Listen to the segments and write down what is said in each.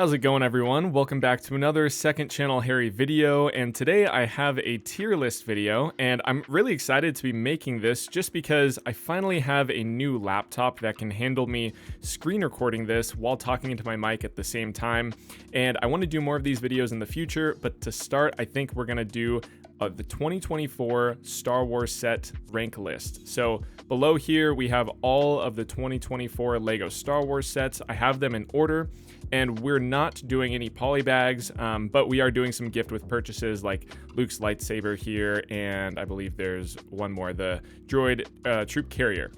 How's it going, everyone? Welcome back to another Second Channel Harry video, and today I have a tier list video, and I'm really excited to be making this just because I finally have a new laptop that can handle me screen recording this while talking into my mic at the same time, and I want to do more of these videos in the future, but to start, I think we're going to do the 2024 Star Wars set rank list. So below here, we have all of the 2024 LEGO Star Wars sets. I have them in order. And we're not doing any poly bags, but we are doing some gift with purchases like Luke's lightsaber here, and I believe there's one more, the droid troop carrier.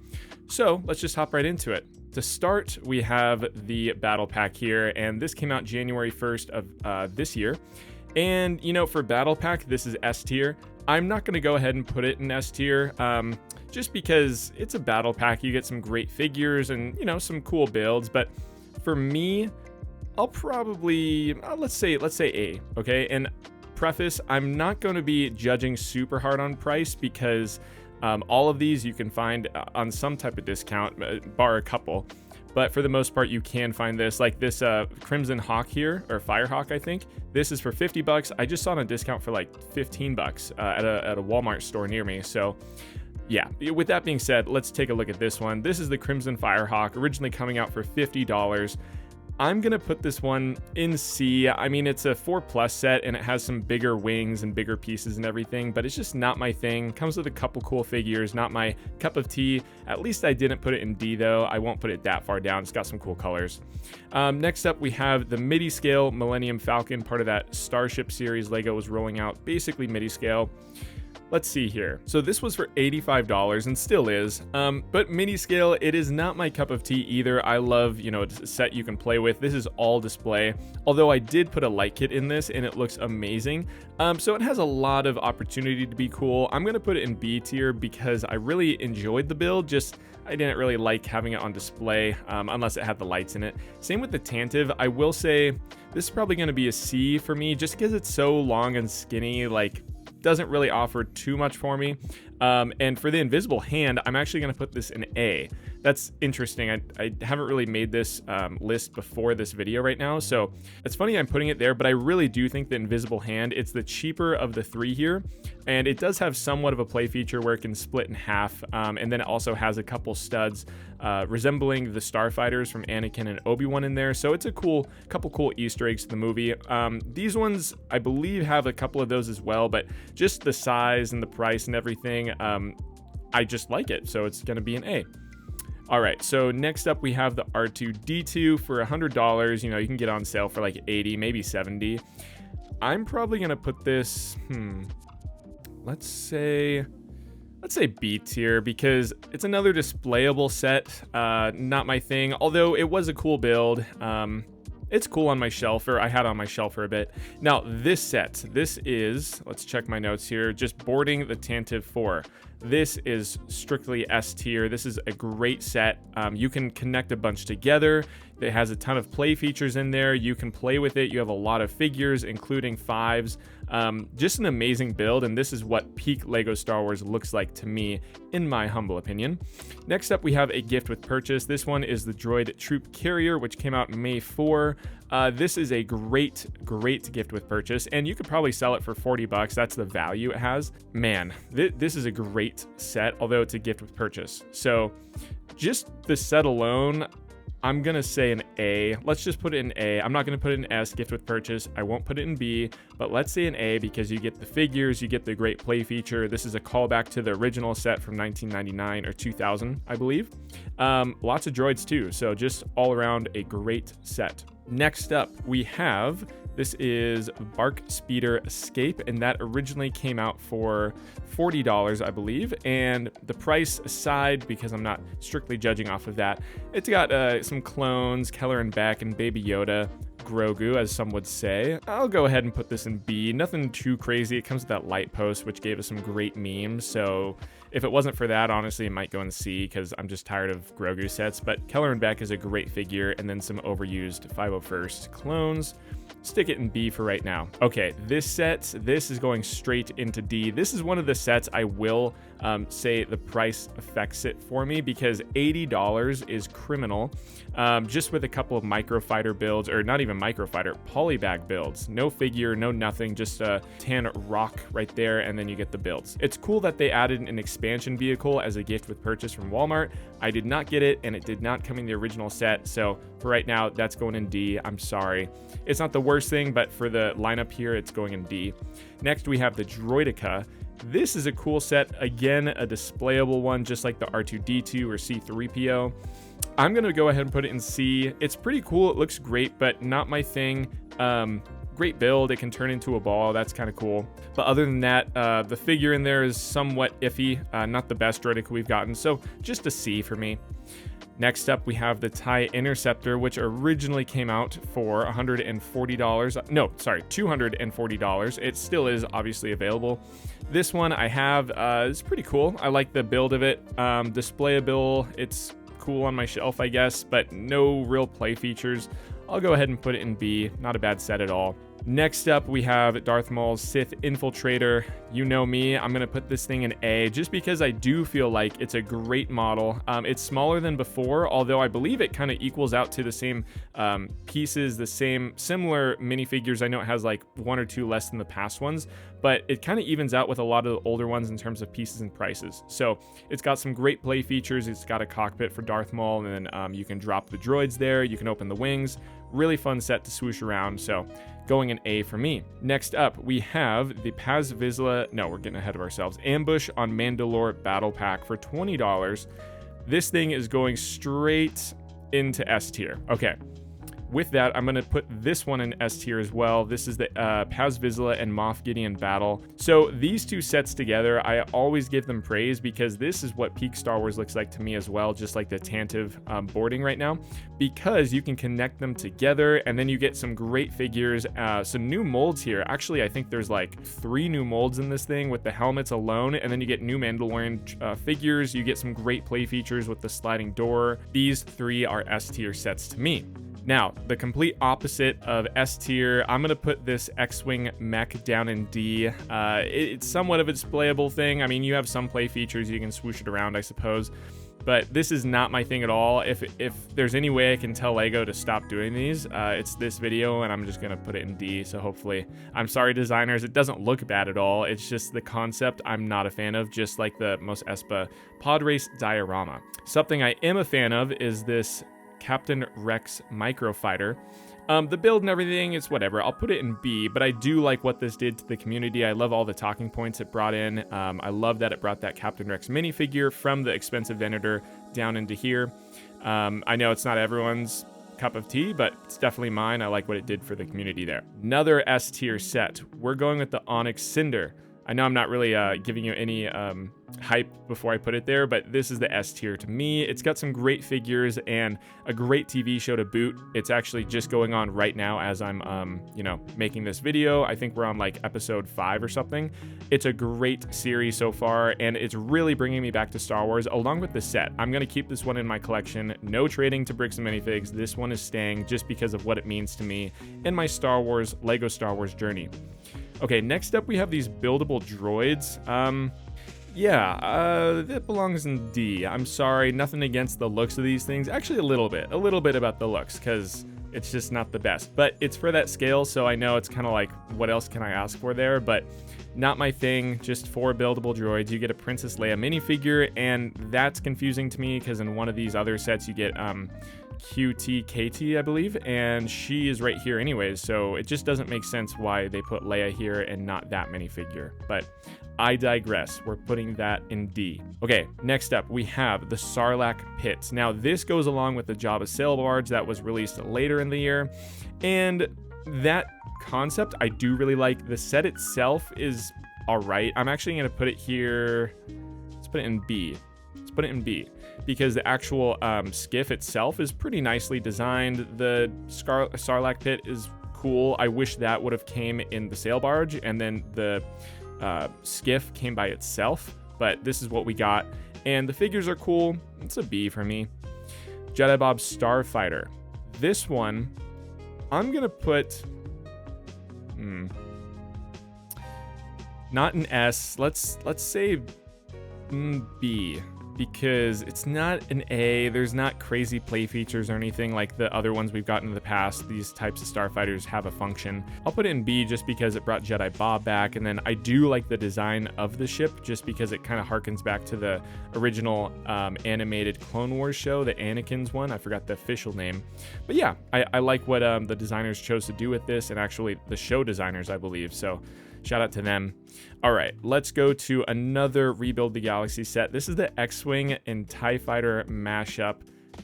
So let's just hop right into it. To start, we have the battle pack here, and this came out January 1st of this year. And, you know, for battle pack, this is S tier. I'm not going to go ahead and put it in S tier, just because it's a battle pack. You get some great figures and, you know, some cool builds, but for me, I'll probably, let's say A, okay? And preface, I'm not going to be judging super hard on price because all of these you can find on some type of discount, bar a couple. But for the most part, you can find this, like this Crimson Hawk here, or Firehawk, I think. This is for 50 bucks. I just saw it on discount for like 15 bucks at a Walmart store near me. So yeah, with that being said, let's take a look at this one. This is the Crimson Firehawk, originally coming out for $50. I'm going to put this one in C. I mean, it's a 4+ set and it has some bigger wings and bigger pieces and everything, but it's just not my thing. Comes with a couple cool figures, not my cup of tea. At least I didn't put it in D though. I won't put it that far down. It's got some cool colors. Next up, we have the MIDI scale Millennium Falcon, part of that Starship series LEGO was rolling out, basically MIDI scale. Let's see here. So this was for $85 and still is, but mini scale, it is not my cup of tea either. I love, you know, it's a set you can play with. This is all display, although I did put a light kit in this and it looks amazing. So it has a lot of opportunity to be cool. I'm going to put it in B tier because I really enjoyed the build, just I didn't really like having it on display unless it had the lights in it. Same with the Tantive. I will say this is probably going to be a C for me just because it's so long and skinny, like doesn't really offer too much for me. And for the invisible hand, I'm actually going to put this in A. That's interesting. I haven't really made this list before this video right now, so it's funny I'm putting it there, but I really do think the invisible hand, it's the cheaper of the three here, and it does have somewhat of a play feature where it can split in half, and then it also has a couple studs resembling the starfighters from Anakin and Obi-Wan in there, so it's a couple cool Easter eggs to the movie. These ones, I believe, have a couple of those as well, but just the size and the price and everything, I just like it, so it's going to be an A. All right, so next up we have the R2-D2 for $100. You know, you can get on sale for like 80, maybe 70. I'm probably going to put this, let's say B tier because it's another displayable set. Not my thing, although it was a cool build. It's cool on my shelf, or I had on my shelf for a bit. Now, this set, this is, let's check my notes here, just boarding the Tantive 4. This is strictly S tier. This is a great set. You can connect a bunch together. It has a ton of play features in there. You can play with it. You have a lot of figures, including 5s. Just an amazing build, and this is what peak LEGO Star Wars looks like to me, in my humble opinion. Next up, we have a gift with purchase. This one is the Droid Troop Carrier, which came out May 4. This is a great gift with purchase, and you could probably sell it for 40 bucks. That's the value it has. Man, this is a great set, although it's a gift with purchase. So just the set alone, I'm going to say an A. Let's just put it in A. I'm not going to put it in S, gift with purchase. I won't put it in B, but let's say an A because you get the figures, you get the great play feature. This is a callback to the original set from 1999 or 2000, I believe. Lots of droids too, so just all around a great set. Next up, we have, this is BARC Speeder Escape, and that originally came out for $40, I believe. And the price aside, because I'm not strictly judging off of that, it's got some clones, Keller and Beck, and Baby Yoda, Grogu, as some would say. I'll go ahead and put this in B. Nothing too crazy. It comes with that light post, which gave us some great memes. So if it wasn't for that, honestly, it might go in C because I'm just tired of Grogu sets. But Keller and Beck is a great figure, and then some overused 501st clones. stick it in B for right now. Okay, this is going straight into D. This is one of the sets I will say the price affects it for me, because $80 is criminal, just with a couple of microfighter builds, or not even microfighter, polybag builds. No figure, no nothing, just a tan rock right there, and then you get the builds. It's cool that they added an expansion vehicle as a gift with purchase from Walmart. I did not get it, and it did not come in the original set, so for right now, that's going in D. I'm sorry. It's not the worst thing, but for the lineup here, it's going in D. Next, we have the Droideka. This is a cool set. Again, a displayable one, just like the R2-D2 or C-3PO. I'm going to go ahead and put it in C. It's pretty cool. It looks great, but not my thing. Great build. It can turn into a ball. That's kind of cool. But other than that, the figure in there is somewhat iffy. Not the best Droideka we've gotten, so just a C for me. Next up, we have the TIE Interceptor, which originally came out for $140. No, sorry, $240. It still is obviously available. This one I have, it's pretty cool. I like the build of it. Displayable, it's cool on my shelf, I guess, but no real play features. I'll go ahead and put it in B. Not a bad set at all. Next up, we have Darth Maul's Sith Infiltrator. You know me, I'm going to put this thing in A just because I do feel like it's a great model. It's smaller than before, although I believe it kind of equals out to the same pieces, the same similar minifigures. I know it has like one or two less than the past ones, but it kind of evens out with a lot of the older ones in terms of pieces and prices. So it's got some great play features. It's got a cockpit for Darth Maul, and then you can drop the droids there. You can open the wings. Really fun set to swoosh around. So going in A for me. Next up, we have the Paz Vizsla, no, we're getting ahead of ourselves, Ambush on Mandalore Battle Pack for $20. This thing is going straight into S tier. Okay. With that, I'm going to put this one in S tier as well. This is the Paz Vizsla and Moff Gideon battle. So these two sets together, I always give them praise because this is what peak Star Wars looks like to me as well, just like the Tantive boarding right now, because you can connect them together and then you get some great figures, some new molds here. Actually, I think there's like 3 new molds in this thing with the helmets alone, and then you get new Mandalorian figures. You get some great play features with the sliding door. These 3 are S tier sets to me. Now, the complete opposite of S tier, I'm going to put this X-Wing mech down in D. It's somewhat of a displayable thing. I mean, you have some play features. You can swoosh it around, I suppose. But this is not my thing at all. If there's any way I can tell LEGO to stop doing these, it's this video, and I'm just going to put it in D. So hopefully, I'm sorry, designers. It doesn't look bad at all. It's just the concept I'm not a fan of, just like the Mos Espa Pod Race diorama. Something I am a fan of is this Captain Rex Microfighter. The build and everything, it's whatever. I'll put it in B, but I do like what this did to the community. I love all the talking points it brought in. I love that it brought that Captain Rex minifigure from the expensive Venator down into here. I know it's not everyone's cup of tea, but it's definitely mine. I like what it did for the community there. Another S tier set. We're going with the Onyx Cinder. I know I'm not really giving you any hype before I put it there, but this is the S tier to me. It's got some great figures and a great TV show to boot. It's actually just going on right now as I'm, making this video. I think we're on like episode 5 or something. It's a great series so far, and it's really bringing me back to Star Wars along with the set. I'm going to keep this one in my collection. No trading to Bricks and Minifigs. This one is staying just because of what it means to me in my LEGO Star Wars journey. Okay, next up we have these buildable droids. That belongs in D. I'm sorry, nothing against the looks of these things. Actually, a little bit about the looks, because it's just not the best. But it's for that scale, so I know it's kind of like, what else can I ask for there? But not my thing, just 4 buildable droids. You get a Princess Leia minifigure, and that's confusing to me, because in one of these other sets you get QT, I believe, and she is right here anyways, so it just doesn't make sense why they put Leia here and not that minifigure. But I digress. We're putting that in D. Okay, next up, we have the Sarlacc Pit. Now, this goes along with the Jabba Sail Barge that was released later in the year, and that concept I do really like. The set itself is all right. I'm actually going to put it here. Let's put it in B. Because the actual skiff itself is pretty nicely designed. The Sarlacc Pit is cool. I wish that would have came in the sail barge, and then the skiff came by itself, but this is what we got, and the figures are cool. It's a B for me. Jedi Bob Starfighter. This one, I'm gonna put Not an S. Let's say B, because it's not an A. There's not crazy play features or anything like the other ones we've gotten in the past. These types of starfighters have a function. I'll put it in B just because it brought Jedi Bob back, and then I do like the design of the ship just because it kind of harkens back to the original animated Clone Wars show, the Anakin's one. I forgot the official name, but yeah, I like what the designers chose to do with this, and actually the show designers, I believe. So shout out to them. All right, let's go to another Rebuild the Galaxy set. This is the X-Wing and TIE Fighter mashup.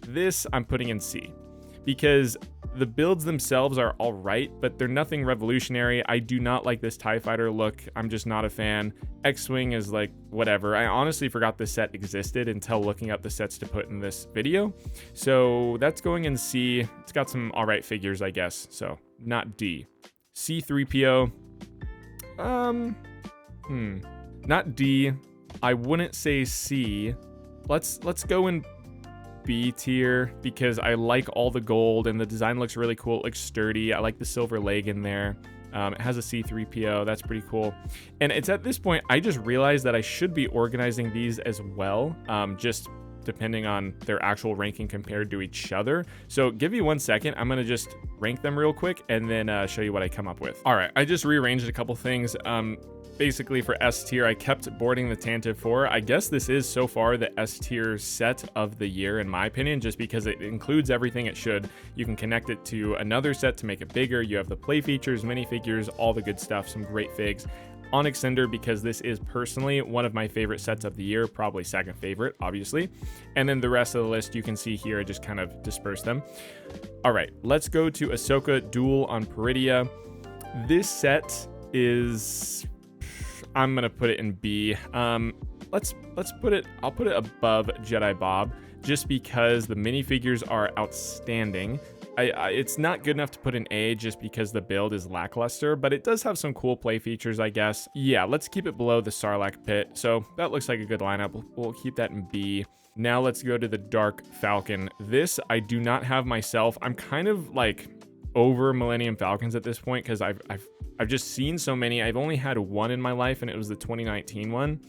This I'm putting in C because the builds themselves are all right, but they're nothing revolutionary. I do not like this TIE Fighter look. I'm just not a fan. X-Wing is like whatever. I honestly forgot this set existed until looking up the sets to put in this video. So that's going in C. It's got some all right figures, I guess. So not D. C-3PO. Not D. I wouldn't say C. Let's go in B tier because I like all the gold and the design looks really cool. It looks sturdy. I like the silver leg in there. It has a C-3PO. That's pretty cool. And it's at this point, I just realized that I should be organizing these as well. Just depending on their actual ranking compared to each other. So give me 1 second. I'm going to just rank them real quick and then show you what I come up with. All right. I just rearranged a couple things. Basically for S tier, I kept boarding the Tantive 4. I guess this is so far the S tier set of the year, in my opinion, just because it includes everything it should. You can connect it to another set to make it bigger. You have the play features, minifigures, all the good stuff, some great figs. Onyx Cinder, because this is personally one of my favorite sets of the year, probably second favorite, obviously. And then the rest of the list you can see here, I just kind of dispersed them. All right, let's go to Ahsoka Duel on Peridia. This set is, I'm gonna put it in B. Let's put it, I'll put it above Jedi Bob just because the minifigures are outstanding. It's not good enough to put an A just because the build is lackluster, but it does have some cool play features, I guess. Yeah, let's keep it below the Sarlacc pit. So that looks like a good lineup. We'll keep that in B. Now let's go to the Dark Falcon. This I do not have myself. I'm kind of like over Millennium Falcons at this point because I've just seen so many. I've only had one in my life, and it was the 2019 one.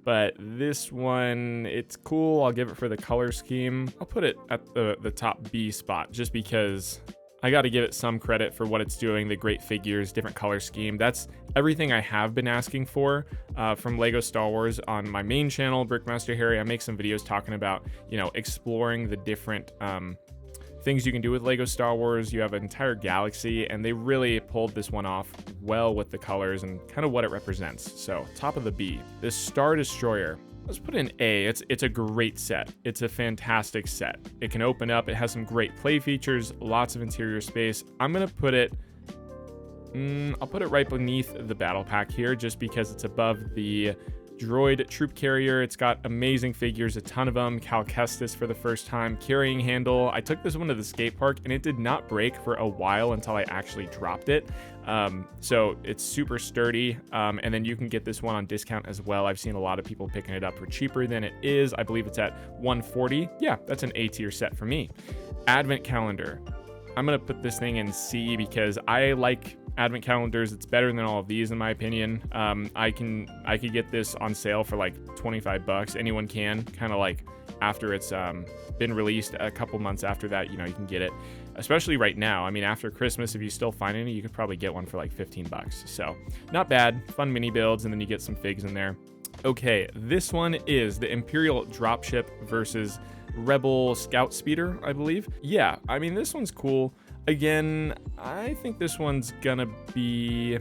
But this one, it's cool. I'll give it for the color scheme. I'll put it at the top B spot just because I got to give it some credit for what it's doing, the great figures, different color scheme. That's everything I have been asking for from Lego Star Wars on my main channel, Brickmaster Harry. I make some videos talking about, you know, exploring the different things you can do with Lego Star Wars. You have an entire galaxy, and they really pulled this one off well with the colors and kind of what it represents. So top of the B, this Star Destroyer. Let's put in A. It's a great set. It's a fantastic set. It can open up. It has some great play features, lots of interior space. I'm gonna put it, I'll put it right beneath the battle pack here just because it's above the droid troop carrier. It's got amazing figures, a ton of them. Cal Kestis for the first time, carrying handle. I took this one to the skate park and it did not break for a while until I actually dropped it. So it's super sturdy. And then you can get this one on discount as well. I've seen a lot of people picking it up for cheaper than it is. I believe it's at $140. Yeah, that's an A tier set for me. Advent calendar. I'm gonna put this thing in C because I like advent calendars. It's better than all of these in my opinion. I could get this on sale for like 25 bucks. Anyone can, kind of like after it's been released a couple months after that, you know, you can get it, especially right now. I mean, after Christmas, if you still find any, you could probably get one for like 15 bucks. So not bad, fun mini builds, and then you get some figs in there. Okay, this one is the Imperial Dropship versus Rebel Scout Speeder, I believe. Yeah, I mean, this one's cool. Again, I think this one's gonna be,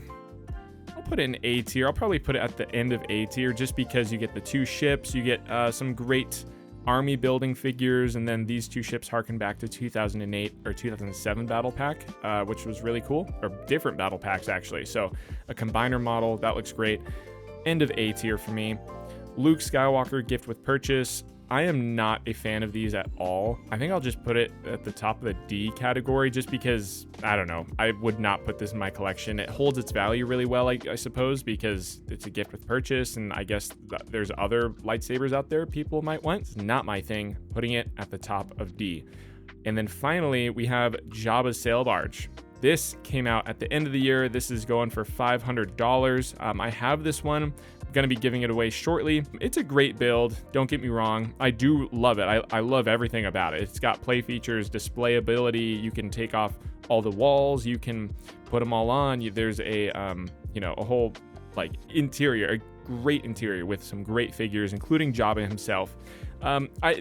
I'll put it in A tier. I'll probably put it at the end of A tier just because you get the two ships, you get some great army building figures, and then these two ships harken back to 2008 or 2007 battle pack, which was really cool, or different battle packs actually. So a combiner model, that looks great. End of A tier for me. Luke Skywalker gift with purchase. I am not a fan of these at all. I think I'll just put it at the top of the D category just because, I don't know, I would not put this in my collection. It holds its value really well, I suppose, because it's a gift with purchase, and I guess there's other lightsabers out there people might want. It's not my thing. Putting it at the top of D. And then finally, we have Jabba's Sail Barge. This came out at the end of the year. This is going for $500. I have this one. I'm going to be giving it away shortly. It's a great build. Don't get me wrong. I do love it. I love everything about it. It's got play features, display ability. You can take off all the walls. You can put them all on. There's a, a whole like interior, a great interior with some great figures, including Jabba himself.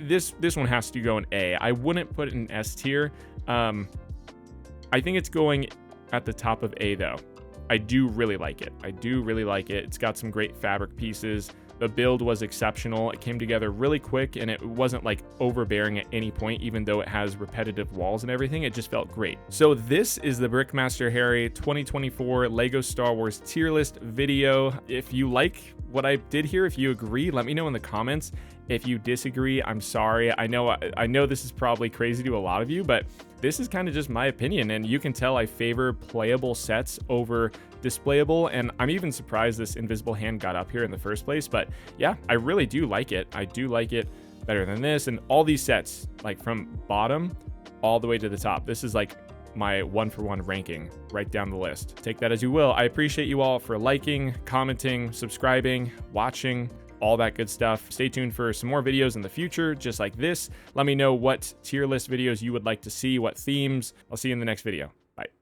This one has to go in A. I wouldn't put it in S tier. I think it's going at the top of A though. I do really like it. It's got some great fabric pieces. The build was exceptional. It came together really quick, and it wasn't like overbearing at any point, even though it has repetitive walls and everything. It just felt great. So this is the Brickmaster Harry 2024 Lego Star Wars tier list video. If you like what I did here, if you agree, let me know in the comments. If you disagree, I'm sorry. I know this is probably crazy to a lot of you, but this is kind of just my opinion, and you can tell I favor playable sets over displayable, and I'm even surprised this invisible hand got up here in the first place. But yeah, I really do like it. I do like it better than this, and all these sets, like from bottom all the way to the top. This is like my 1-for-1 ranking right down the list. Take that as you will. I appreciate you all for liking, commenting, subscribing, watching, all that good stuff. Stay tuned for some more videos in the future just like this. Let me know what tier list videos you would like to see, what themes. I'll see you in the next video.